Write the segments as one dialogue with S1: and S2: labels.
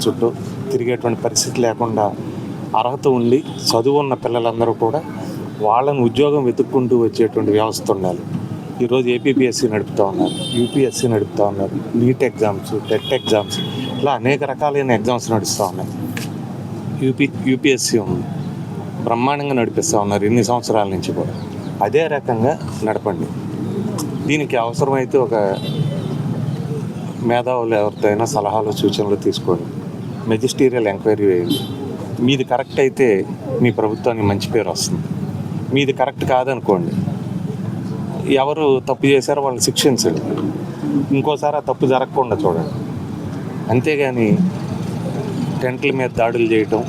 S1: చుట్టూ తిరిగేటువంటి పరిస్థితి లేకుండా అర్హత ఉండి చదువు ఉన్న పిల్లలందరూ కూడా వాళ్ళని ఉద్యోగం వెతుక్కుంటూ వచ్చేటువంటి వ్యవస్థ ఉండాలి. ఈరోజు ఏపీపీఎస్సీ నడుపుతూ ఉన్నారు, యూపీఎస్సీ నడుపుతూ ఉన్నారు, నీట్ ఎగ్జామ్స్, టెట్ ఎగ్జామ్స్, ఇలా అనేక రకాలైన ఎగ్జామ్స్ నడుస్తూ ఉన్నాయి. యూపీఎస్సీ ఉంది, బ్రహ్మాండంగా నడిపిస్తూ ఉన్నారు ఇన్ని సంవత్సరాల నుంచి కూడా. అదే రకంగా నడపండి. దీనికి అవసరమైతే ఒక మేధావులు ఎవరితో అయినా సలహాలు సూచనలు తీసుకోండి, మెజిస్టీరియల్ ఎంక్వైరీ వేయండి. మీది కరెక్ట్ అయితే మీ ప్రభుత్వానికి మంచి పేరు వస్తుంది. మీది కరెక్ట్ కాదనుకోండి, ఎవరు తప్పు చేశారో వాళ్ళని శిక్షించండి, ఇంకోసారి ఆ తప్పు జరగకుండా చూడండి. అంతేగాని టెంట్ల మీద దాడులు చేయటం,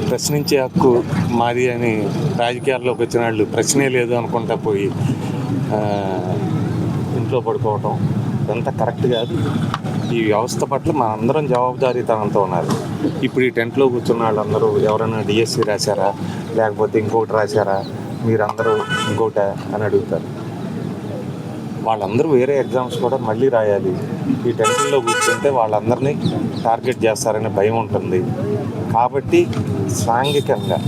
S1: ప్రశ్నించే హక్కు మాది అని రాజకీయాల్లోకి వచ్చిన వాళ్ళు ప్రశ్నే లేదు అనుకుంటా పోయి ఇంట్లో పడుకోవటం ఇదంతా కరెక్ట్ కాదు. ఈ వ్యవస్థ పట్ల మనందరం జవాబుదారీతనంతో ఉన్నారు. ఇప్పుడు ఈ టెంట్లో కూర్చున్న వాళ్ళందరూ ఎవరైనా డిఎస్సి రాశారా, లేకపోతే ఇంకొకటి రాశారా, మీరందరూ ఇంకోట అని అడుగుతారు. వాళ్ళందరూ వేరే ఎగ్జామ్స్ కూడా మళ్ళీ రాయాలి. ఈ టెంట్లో కూర్చుంటే వాళ్ళందరినీ టార్గెట్ చేస్తారనే భయం ఉంటుంది. కాబట్టి సాంఘికంగా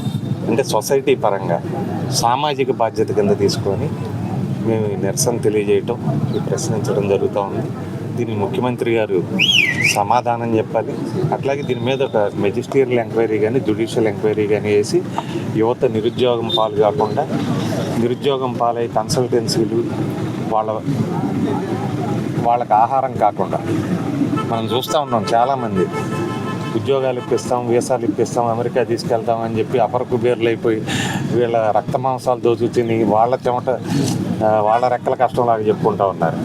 S1: అంటే సొసైటీ పరంగా సామాజిక బాధ్యత కింద తీసుకొని మేము నిరసన తెలియజేయటం, ప్రశ్నించడం జరుగుతూ ఉంది. దీనికి ముఖ్యమంత్రి గారు సమాధానం చెప్పాలి. అట్లాగే దీని మీద ఒక మెజిస్టీరియల్ ఎంక్వైరీ కానీ జ్యుడిషియల్ ఎంక్వైరీ కానీ వేసి యువత నిరుద్యోగం పాలు కాకుండా, నిరుద్యోగం పాలై కన్సల్టెన్సీలు వాళ్ళకి ఆహారం కాకుండా మనం చూస్తూ ఉన్నాం. చాలామంది ఉద్యోగాలు ఇప్పిస్తాం, వీసాలు ఇప్పిస్తాం, అమెరికా తీసుకెళ్తాం అని చెప్పి అపర కుబేర్లు అయిపోయి వీళ్ళ రక్త మాంసాలు దోచు తిని వాళ్ళ చెమట వాళ్ళ రెక్కల కష్టంలాగా చెప్పుకుంటూ ఉన్నారు.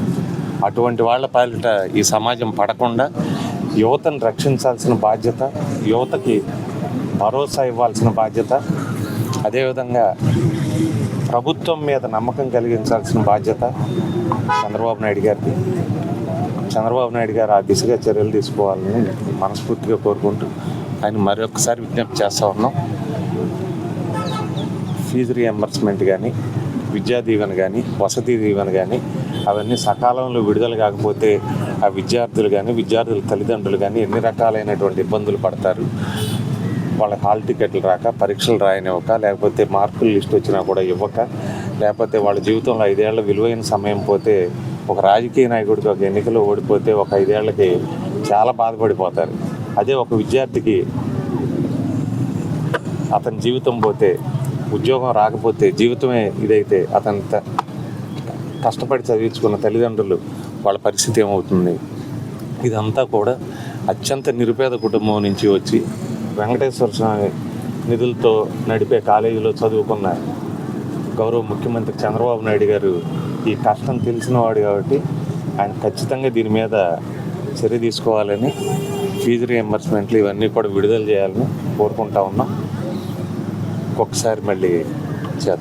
S1: అటువంటి వాళ్ళ పాలిట ఈ సమాజం పడకుండా యువతను రక్షించాల్సిన బాధ్యత, యువతకి భరోసా ఇవ్వాల్సిన బాధ్యత, అదేవిధంగా ప్రభుత్వం మీద నమ్మకం కలిగించాల్సిన బాధ్యత చంద్రబాబు నాయుడు గారిది. చంద్రబాబు నాయుడు గారు ఆ దిశగా చర్యలు తీసుకోవాలని మనస్ఫూర్తిగా కోరుకుంటూ ఆయన మరొకసారి విజ్ఞప్తి చేస్తూ ఉన్నాం. ఫీజు రీఎంబర్స్మెంట్ కానీ, విద్యా దీవెన కానీ, వసతి దీవెన కానీ అవన్నీ సకాలంలో విడుదల కాకపోతే ఆ విద్యార్థులు కానీ, విద్యార్థుల తల్లిదండ్రులు కానీ ఎన్ని రకాలైనటువంటి ఇబ్బందులు పడతారు. వాళ్ళ హాల్ టికెట్లు రాక, పరీక్షలు రాయనివ్వక, లేకపోతే మార్కుల లిస్ట్ వచ్చినా కూడా ఇవ్వక, లేకపోతే వాళ్ళ జీవితంలో 5 ఏళ్ల విలువైన సమయం పోతే, ఒక రాజకీయ నాయకుడికి ఒక ఎన్నికలో ఓడిపోతే ఒక 5 ఏళ్ళకి చాలా బాధపడిపోతారు. అదే ఒక విద్యార్థికి అతని జీవితం పోతే, ఉద్యోగం రాకపోతే, జీవితమే ఇదైతే అతని కష్టపడి చదివించుకున్న తల్లిదండ్రులు వాళ్ళ పరిస్థితి ఏమవుతుంది? ఇదంతా కూడా అత్యంత నిరుపేద కుటుంబం నుంచి వచ్చి వెంకటేశ్వర స్వామి నిధులతో నడిపే కాలేజీలో చదువుకున్న గౌరవ ముఖ్యమంత్రి చంద్రబాబు నాయుడు గారు ఈ కష్టం తెలిసినవాడు కాబట్టి ఆయన ఖచ్చితంగా దీని మీద చర్య తీసుకోవాలని, ఫీజు రీఎంబర్స్మెంట్లు ఇవన్నీ కూడా విడుదల చేయాలని కోరుకుంటా ఉన్నాం. ఒక్కసారి మళ్ళీ